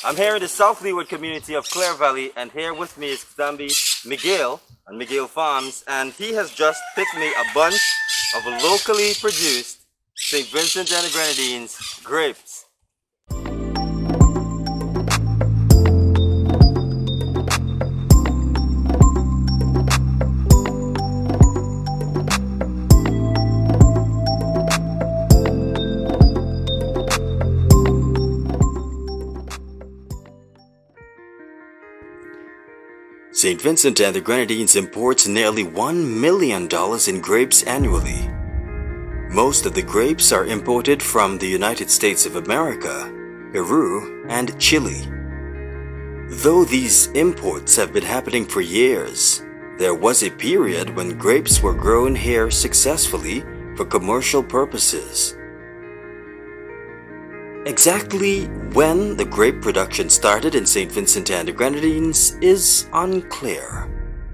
I'm here in the South Leeward community of Clare Valley, and here with me is Miguel and Miguel Farms, and he has just picked me a bunch of locally produced St. Vincent and the Grenadines grapes. St. Vincent and the Grenadines imports nearly $1 million in grapes annually. Most of the grapes are imported from the United States of America, Peru, and Chile. Though these imports have been happening for years, there was a period when grapes were grown here successfully for commercial purposes. Exactly when the grape production started in St. Vincent and the Grenadines is unclear,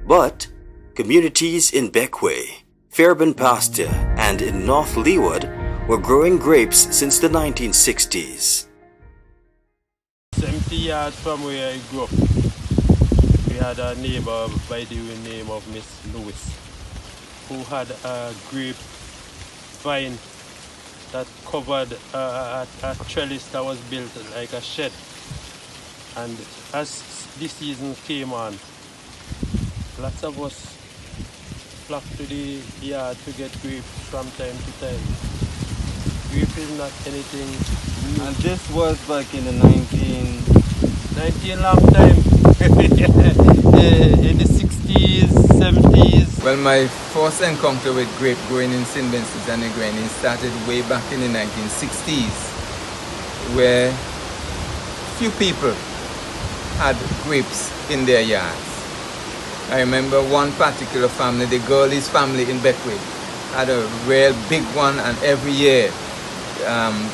but communities in Beckway, Fairbairn Pasture, and in North Leeward were growing grapes since the 1960s. 70 yards from where I grew up, we had a neighbor by the name of Miss Lewis, who had a grape vine that covered a trellis that was built like a shed. And as the season came on, lots of us flocked to the yard to get grapes from time to time. Grape is not anything new. And this was back in the 19 long time. In the 60s, 70s. Well, my first encounter with grape growing in St. Vincent and the Grenadines started way back in the 1960s, where few people had grapes in their yards. I remember one particular family, the Gurley's family in Beckway, had a real big one, and every year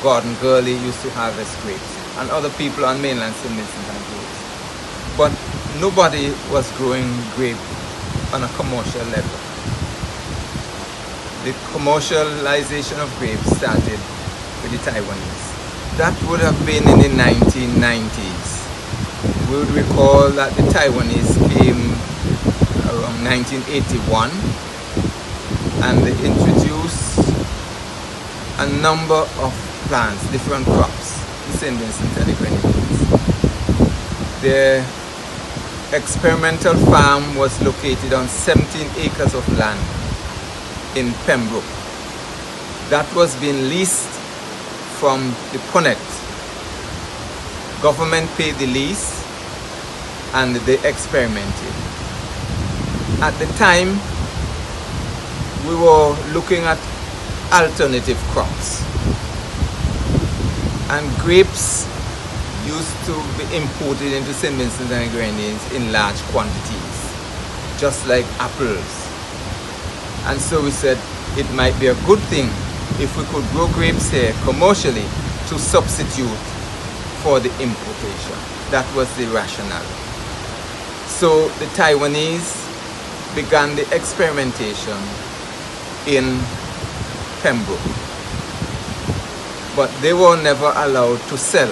Gordon Gurley used to harvest grapes, and other people on mainland St. Vincent had grapes. But nobody was growing grape on a commercial level. The commercialization of grapes started with the Taiwanese. That would have been in the 1990s. We would recall that the Taiwanese came around 1981 and they introduced a number of plants, different crops in St. Vincent and the Grenadines. Their experimental farm was located on 17 acres of land in Pembroke. That was being leased from the Punnet. Government paid the lease and they experimented. At the time, we were looking at alternative crops, and grapes used to be imported into St. Vincent and the Grenadines in large quantities, just like apples. And so we said it might be a good thing if we could grow grapes here commercially to substitute for the importation. That was the rationale. So the Taiwanese began the experimentation in Pembroke, but they were never allowed to sell.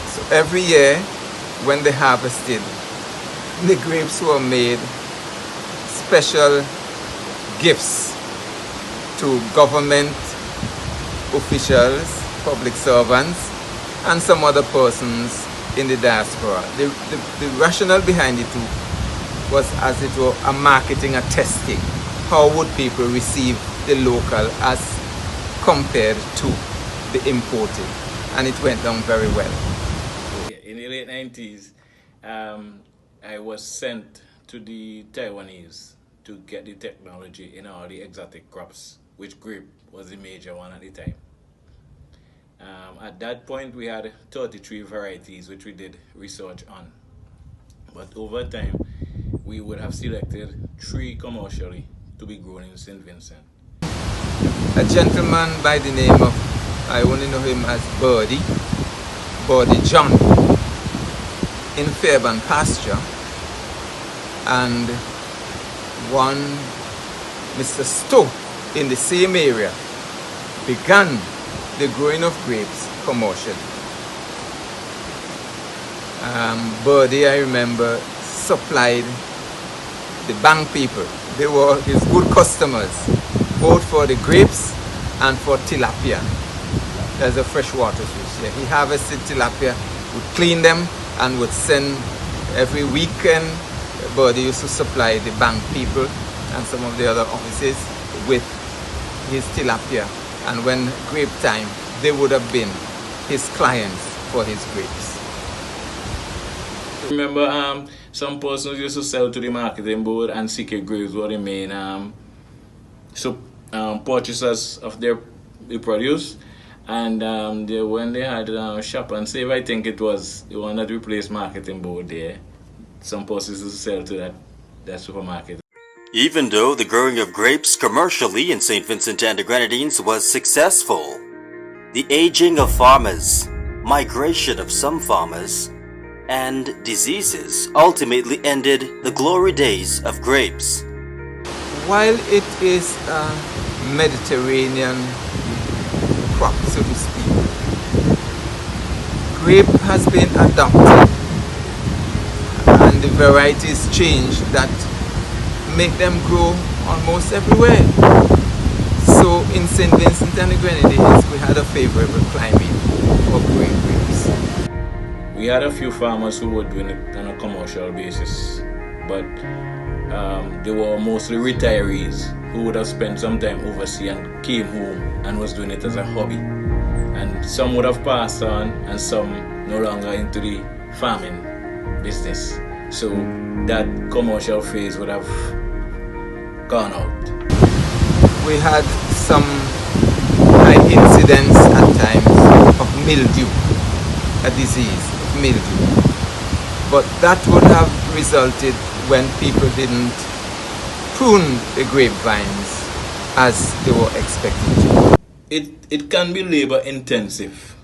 So every year when they harvested, the grapes were made special gifts to government officials, public servants, and some other persons in the diaspora. The rationale behind it too was as it were a marketing, a testing. How would people receive the local as compared to the imported? And it went down very well. In the late 90s, I was sent to the Taiwanese to get the technology in all the exotic crops, which grape was the major one at the time. At that point, we had 33 varieties which we did research on. But over time, we would have selected 3 commercially to be grown in St. Vincent. A gentleman by the name of, I only know him as Birdie John, in Fairbairn Pasture, and one Mr. Stowe in the same area began the growing of grapes commercially. Birdie, I remember, supplied the bank people. They were his good customers, both for the grapes and for tilapia. There's a freshwater fish. Yeah, he harvested tilapia, would clean them, and would send every weekend. Birdie used to supply the bank people and some of the other offices with his tilapia. And when grape time, they would have been his clients for his grapes. Remember, some persons used to sell to the marketing board, and CK Grapes were the main purchasers of the produce. And when they had Shop and Save, I think it was the one that replaced marketing board there. Some persons used to sell to that supermarket. Even though the growing of grapes commercially in St. Vincent and the Grenadines was successful, the aging of farmers, migration of some farmers, and diseases ultimately ended the glory days of grapes. While it is a Mediterranean crop, so to speak, grape has been adopted and the varieties changed that make them grow almost everywhere. So in St. Vincent and the Grenadines, we had a favorable climate for growing grapes. We had a few farmers who were doing it on a commercial basis, but they were mostly retirees who would have spent some time overseas and came home and was doing it as a hobby. And some would have passed on, and some no longer into the farming business. So that commercial phase would have gone out. We had some high incidents at times of mildew, a disease of mildew. But that would have resulted when people didn't prune the grapevines as they were expected to. It can be labor intensive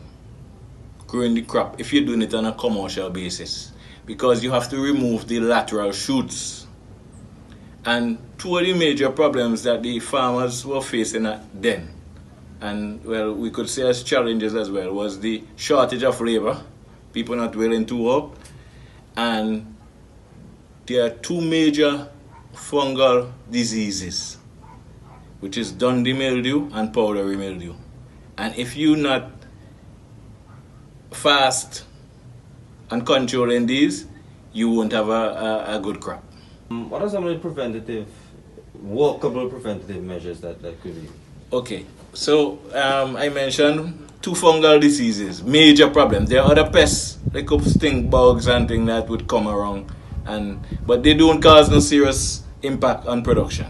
growing the crop if you're doing it on a commercial basis, because you have to remove the lateral shoots. And two of the major problems that the farmers were facing then, and well, we could say as challenges as well, was the shortage of labor, people not willing to work, and there are two major fungal diseases, which is Dundee mildew and powdery mildew. And if you're not fast and controlling these, you won't have a good crop. What are some of the workable preventative measures that could be? Okay, so I mentioned two fungal diseases, major problem. There are other pests, like stink bugs and things that would come around, but they don't cause no serious impact on production.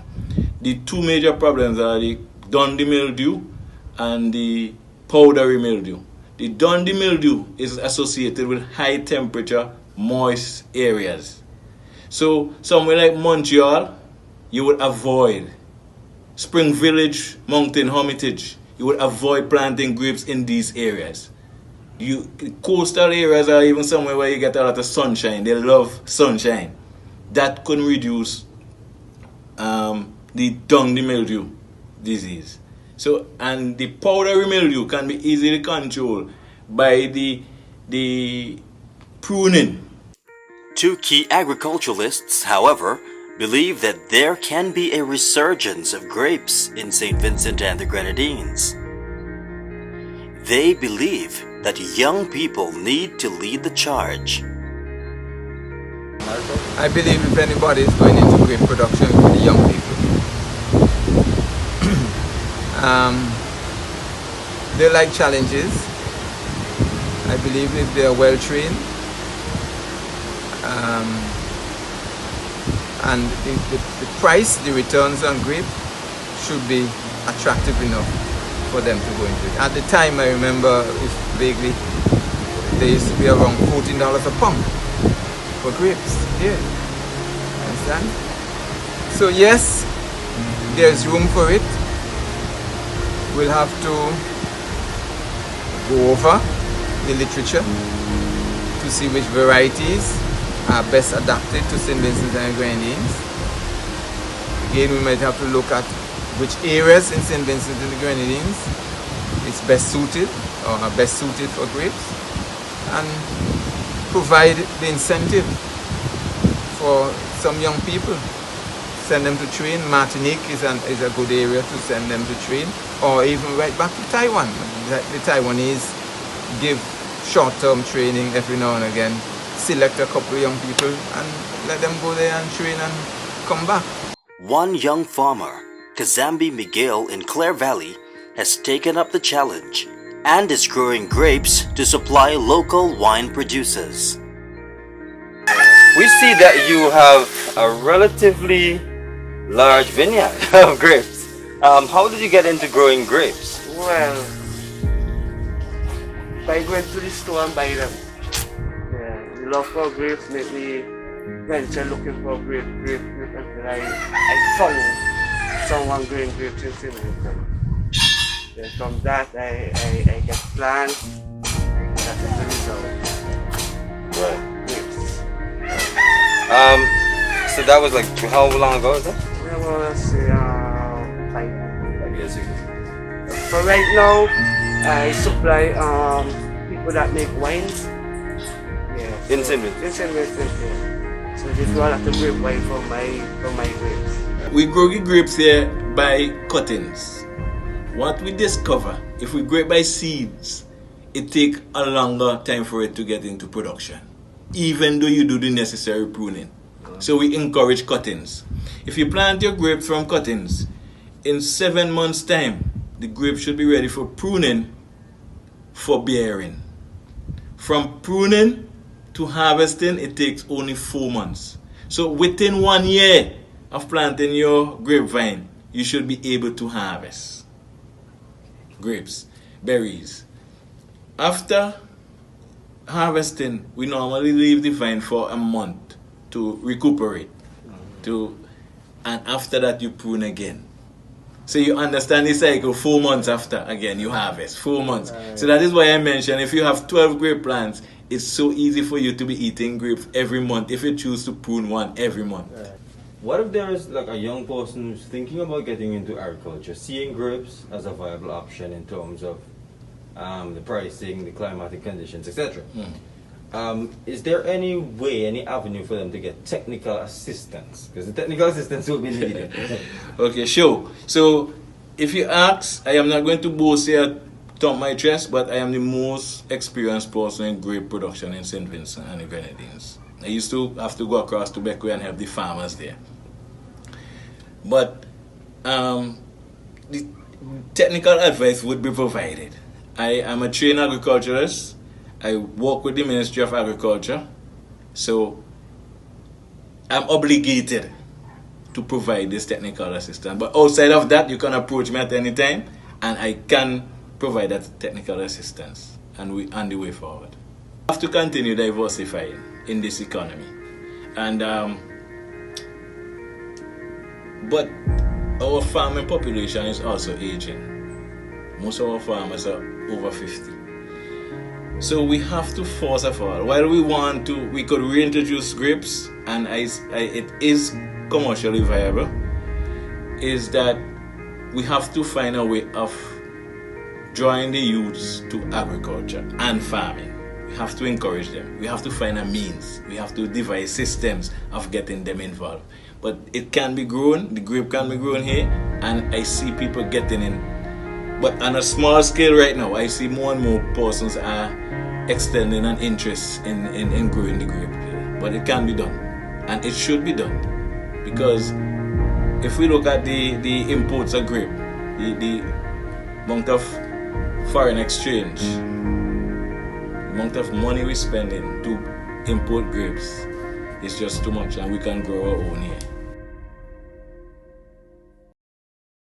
The two major problems are the Dundee mildew and the powdery mildew. The Dundee mildew is associated with high temperature, moist areas. So somewhere like Montreal, you would avoid Spring Village, Mountain Hermitage. You would avoid planting grapes in these areas. Coastal areas are even somewhere where you get a lot of sunshine. They love sunshine. That can reduce the Dundee mildew disease. So, and the powdery mildew can be easily controlled by the pruning. Two key agriculturalists, however, believe that there can be a resurgence of grapes in St. Vincent and the Grenadines. They believe that young people need to lead the charge. I believe if anybody is going into grape production, it will be young people. They like challenges. I believe if they are well trained, and the price, the returns on grape should be attractive enough for them to go into it. At the time, I remember, if vaguely, they used to be around $14 a pound for grapes here. Understand? So yes, there's room for it. We'll have to go over the literature to see which varieties are best adapted to St. Vincent and the Grenadines. Again, we might have to look at which areas in St. Vincent and the Grenadines is best suited or are best suited for grapes, and provide the incentive for some young people. Send them to train. Martinique is a good area to send them to train, or even right back to Taiwan. The Taiwanese give short-term training every now and again, select a couple of young people and let them go there and train and come back. One young farmer, Kazambi Miguel in Clare Valley, has taken up the challenge and is growing grapes to supply local wine producers. We see that you have a relatively large vineyard of grapes. How did you get into growing grapes? Well, by going to the store and buy them. Yeah, the love for grapes made me venture looking for grapes until I found someone growing grapes in Vincent. Then from that I get plants. That is the result. Right. Grapes. So that was like, how long ago is that? It was 5 years ago. for right now, I supply people that make wines. Yeah. In St. Vincent? In St. Vincent, yeah. So they do a lot of grape wine from my grapes. We grow the grapes here by cuttings. What we discover, if we grow it by seeds, it takes a longer time for it to get into production, even though you do the necessary pruning. So we encourage cuttings. If you plant your grapes from cuttings, in 7 months' time, the grapes should be ready for pruning for bearing. From pruning to harvesting, it takes only 4 months. So within 1 year of planting your grapevine, you should be able to harvest grapes, berries. After harvesting, we normally leave the vine for a month to recuperate, and after that you prune again. So you understand the cycle. 4 months after, again you harvest. 4 months. Right. So that is why I mentioned, if you have 12 grape plants, it's so easy for you to be eating grapes every month if you choose to prune one every month. Right. What if there is like a young person who's thinking about getting into agriculture, seeing grapes as a viable option in terms of the pricing, the climatic conditions, etc.? Is there any way, any avenue for them to get technical assistance? Because the technical assistance will be needed. Okay, sure. So if you ask, I am not going to boast here top my chest, but I am the most experienced person in grape production in St. Vincent and the Grenadines. I used to have to go across to Beckway and help the farmers there. But the technical advice would be provided. I am a trained agriculturalist. I work with the Ministry of Agriculture, so I'm obligated to provide this technical assistance. But outside of that, you can approach me at any time, and I can provide that technical assistance, and we're on the way forward. We have to continue diversifying in this economy, and but our farming population is also aging. Most of our farmers are over 50. So we have to, first of all, while we could reintroduce grapes, and it is commercially viable, is that we have to find a way of drawing the youths to agriculture and farming. We have to encourage them. We have to find a means. We have to devise systems of getting them involved. But it can be grown, the grape can be grown here, and I see people getting in. But on a small scale right now, I see more and more persons are extending an interest in growing the grape. But it can be done, and it should be done. Because if we look at the imports of grape, the amount of foreign exchange, the amount of money we're spending to import grapes is just too much, and we can grow our own here.